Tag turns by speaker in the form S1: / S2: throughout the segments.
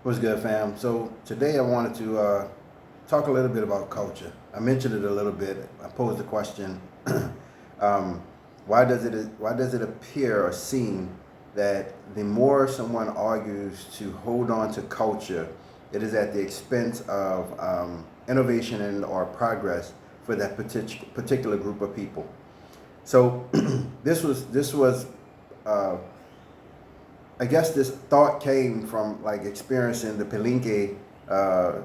S1: What's good, fam? So today I wanted to talk a little bit about culture. I mentioned it a little bit. I posed the question: um, why does it appear or seem that the more someone argues to hold on to culture, it is at the expense of innovation and or progress for that particular group of people. So this was uh, I guess this thought came from like experiencing the Palenque uh,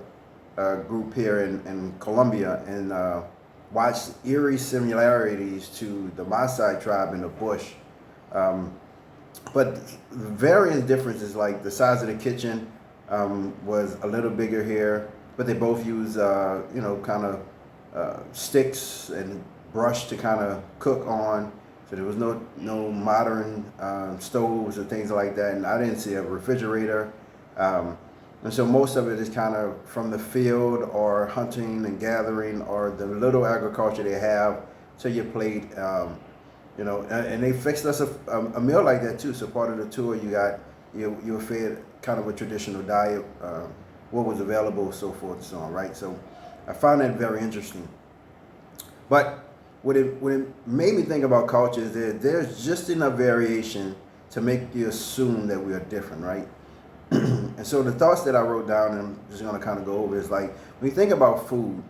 S1: group here in Colombia and watched eerie similarities to the Maasai tribe in the bush. Um, but various differences, like the size of the kitchen was a little bigger here, but they both use, kind of sticks and brush to kind of cook on. So there was no modern stoves or things like that, and I didn't see a refrigerator. Um, and so most of it is kind of from the field or hunting and gathering or the little agriculture they have to your plate. And they fixed us a meal like that too. So part of the tour, you were fed kind of a traditional diet, what was available, so forth and so on, right? So I found that very interesting. But what it made me think about culture is that there's just enough variation to make you assume that we are different, right? And so the thoughts that I wrote down, and I'm just gonna kind of go over, is like when you think about food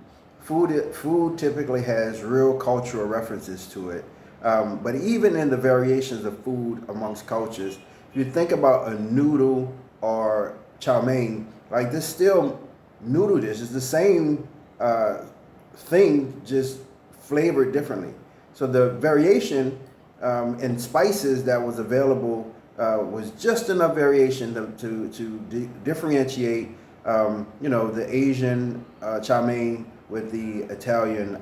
S1: typically has real cultural references to it. But even in the variations of food amongst cultures, if you think about a noodle or chow mein, like this still noodle dish is the same thing, just flavored differently. So the variation in spices that was available was just enough variation to differentiate, the Asian chow mein with the Italian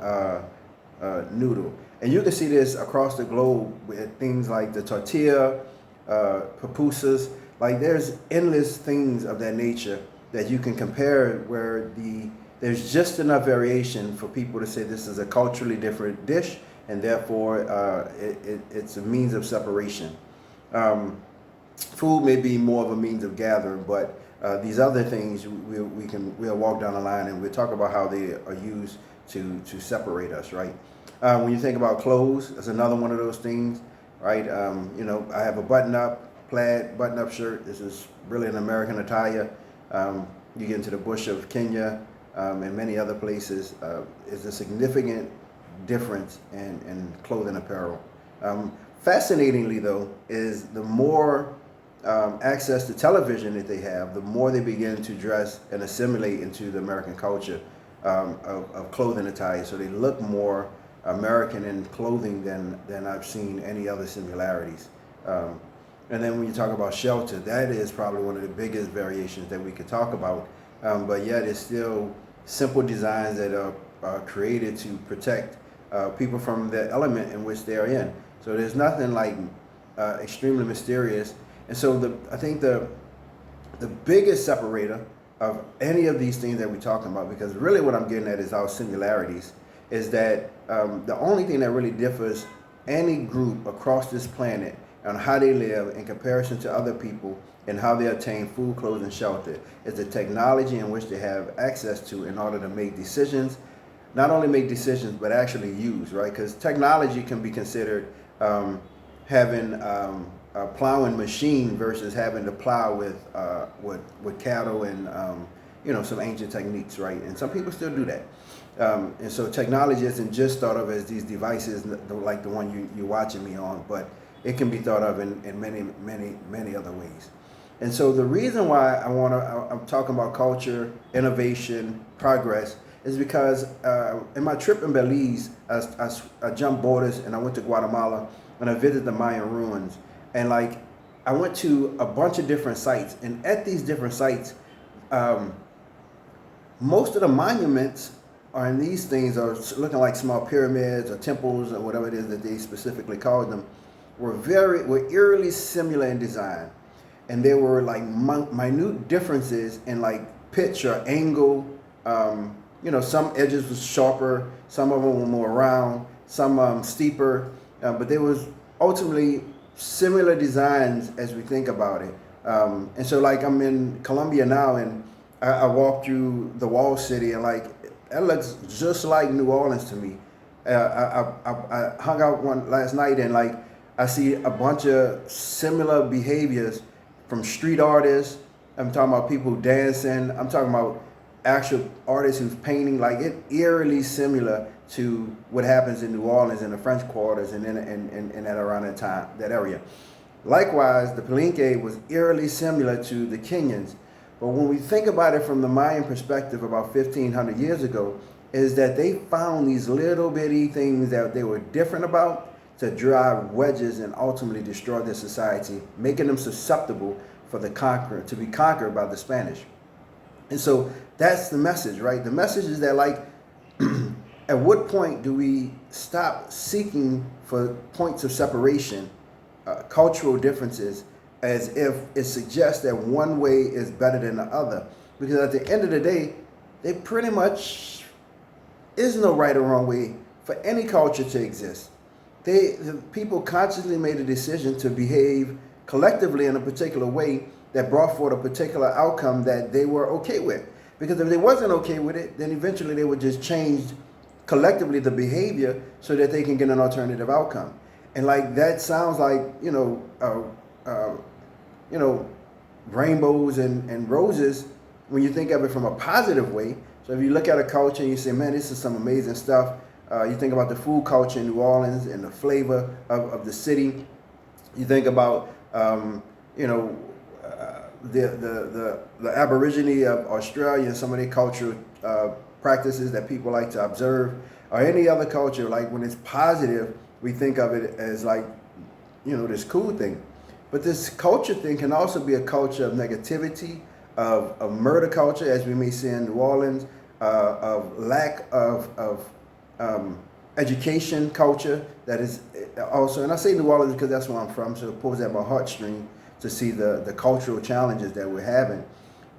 S1: noodle. And you can see this across the globe with things like the tortilla, pupusas. Like there's endless things of that nature that you can compare where there's just enough variation for people to say this is a culturally different dish, and therefore it's a means of separation. Food may be more of a means of gathering, but these other things we'll walk down the line and we'll talk about how they are used to separate us, right? When you think about clothes, that's another one of those things, right? I have a plaid button-up shirt. This is really an American attire. You get into the bush of Kenya and many other places, is a significant difference in clothing apparel. Fascinatingly, though, is the more access to television that they have, the more they begin to dress and assimilate into the American culture of clothing attire. So they look more American in clothing than I've seen any other similarities. And then when you talk about shelter, that is probably one of the biggest variations that we could talk about. But yet it's still simple designs that are created to protect people from the element in which they are in. So there's nothing like extremely mysterious. And so I think the biggest separator of any of these things that we're talking about, because really what I'm getting at is our similarities, is that the only thing that really differs any group across this planet on how they live in comparison to other people and how they attain food, clothes, and shelter is the technology in which they have access to in order to make decisions, not only make decisions, but actually use, right? Because technology can be considered having a plowing machine versus having to plow with cattle and some ancient techniques, right? And some people still do that. And so technology isn't just thought of as these devices like the one you're watching me on, but it can be thought of in many, many, many other ways. And so the reason why I'm talking about culture, innovation, progress is because in my trip in Belize, I jumped borders and I went to Guatemala and I visited the Mayan ruins. And like, I went to a bunch of different sites, and at these different sites, most of the monuments are in these things are looking like small pyramids or temples or whatever it is that they specifically called them, were eerily similar in design. And there were like minute differences in like pitch or angle. Some edges was sharper, some of them were more round, some steeper, but there was ultimately similar designs as we think about it, And so like I'm in Colombia now, and I walk through the wall city, and like that looks just like New Orleans to me. I hung out one last night, and like I see a bunch of similar behaviors from street artists. I'm talking about people dancing. I'm talking about actual artists who's painting. Like it eerily similar to what happens in New Orleans in the French quarters and in that around that time, that area. Likewise, the Palenque was eerily similar to the Kenyans. But when we think about it from the Mayan perspective about 1,500 years ago, is that they found these little bitty things that they were different about to drive wedges and ultimately destroy their society, making them susceptible for the conqueror, to be conquered by the Spanish. And so that's the message, right? The message is that like, at what point do we stop seeking for points of separation, cultural differences, as if it suggests that one way is better than the other? Because at the end of the day, there pretty much is no right or wrong way for any culture to exist. The people consciously made a decision to behave collectively in a particular way that brought forth a particular outcome that they were okay with. Because if they wasn't okay with it, then eventually they would just change collectively the behavior so that they can get an alternative outcome. And like that sounds like, rainbows and roses when you think of it from a positive way. So if you look at a culture and you say, man, this is some amazing stuff. You think about the food culture in New Orleans and the flavor of the city. You think about, the Aborigine of Australia and some of their cultural practices that people like to observe, or any other culture. Like when it's positive, we think of it as like, this cool thing. But this culture thing can also be a culture of negativity, of murder culture, as we may see in New Orleans, of lack of education culture that is also, and I say New Orleans because that's where I'm from, so it pulls at my heartstring to see the cultural challenges that we're having.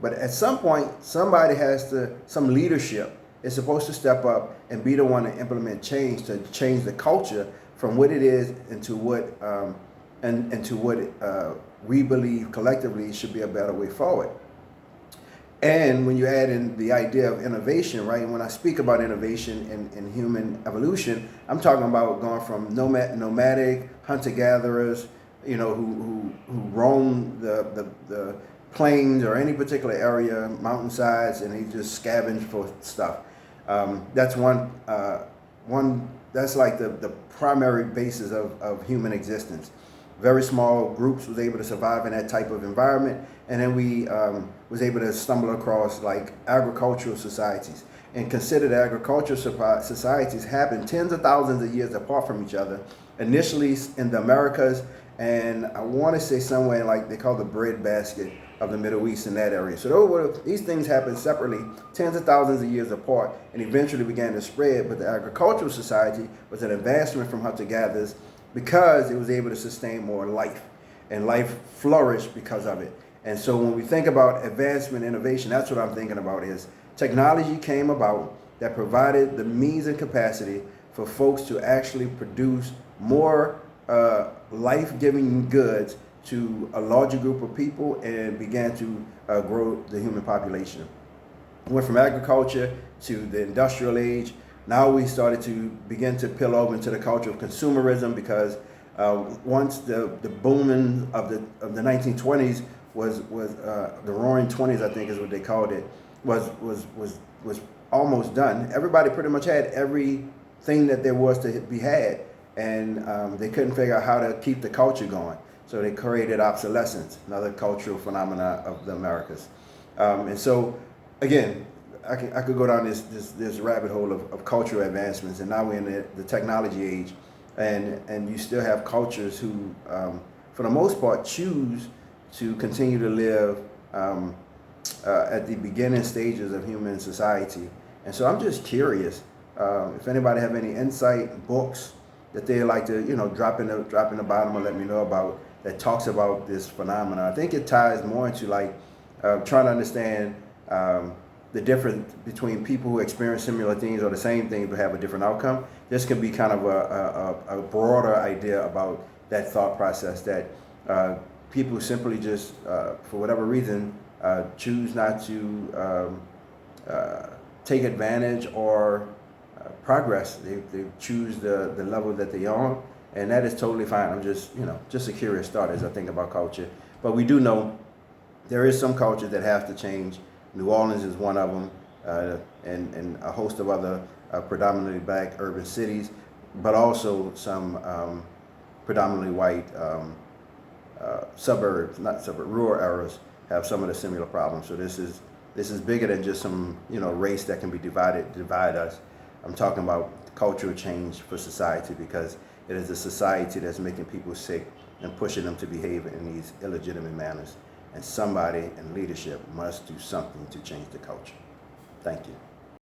S1: But at some point, somebody some leadership is supposed to step up and be the one to implement change, to change the culture from what it is into what we believe collectively should be a better way forward. And when you add in the idea of innovation, right? And when I speak about innovation in human evolution, I'm talking about going from nomadic hunter-gatherers, who roam the plains or any particular area, mountainsides, and they just scavenge for stuff. That's one. That's like the primary basis of human existence. Very small groups was able to survive in that type of environment, and then we was able to stumble across like agricultural societies. And consider that agricultural societies happened tens of thousands of years apart from each other. Initially in the Americas, and I want to say somewhere like they call the breadbasket of the Middle East in that area. So these things happened separately, tens of thousands of years apart, and eventually began to spread. But the agricultural society was an advancement from hunter-gatherers because it was able to sustain more life, and life flourished because of it. And so when we think about advancement, innovation, that's what I'm thinking about is technology came about that provided the means and capacity for folks to actually produce more life-giving goods to a larger group of people and began to grow the human population. We went from agriculture to the industrial age. Now we started to begin to peel over into the culture of consumerism because once the booming of the 1920s was the Roaring Twenties, I think is what they called it, was almost done. Everybody pretty much had everything that there was to be had, and they couldn't figure out how to keep the culture going. So they created obsolescence, another cultural phenomena of the Americas. And so, again, I could go down this rabbit hole of cultural advancements, and now we're in the technology age, and you still have cultures who, for the most part, choose to continue to live at the beginning stages of human society. And so I'm just curious if anybody have any insight, books that they like to drop in the bottom or let me know about that talks about this phenomena. I think it ties more into like trying to understand the difference between people who experience similar things or the same things but have a different outcome. This can be kind of a broader idea about that thought process that people simply just, for whatever reason, choose not to take advantage or progress. They choose the level that they're on, and that is totally fine. I'm just, just a curious thought as I think about culture. But we do know there is some culture that have to change. New Orleans is one of them, and a host of other predominantly black urban cities, but also some predominantly white suburbs, not suburb, rural areas have some of the similar problems. So this is bigger than just some race that can be divide us. I'm talking about cultural change for society, because it is a society that's making people sick and pushing them to behave in these illegitimate manners. And somebody in leadership must do something to change the culture. Thank you.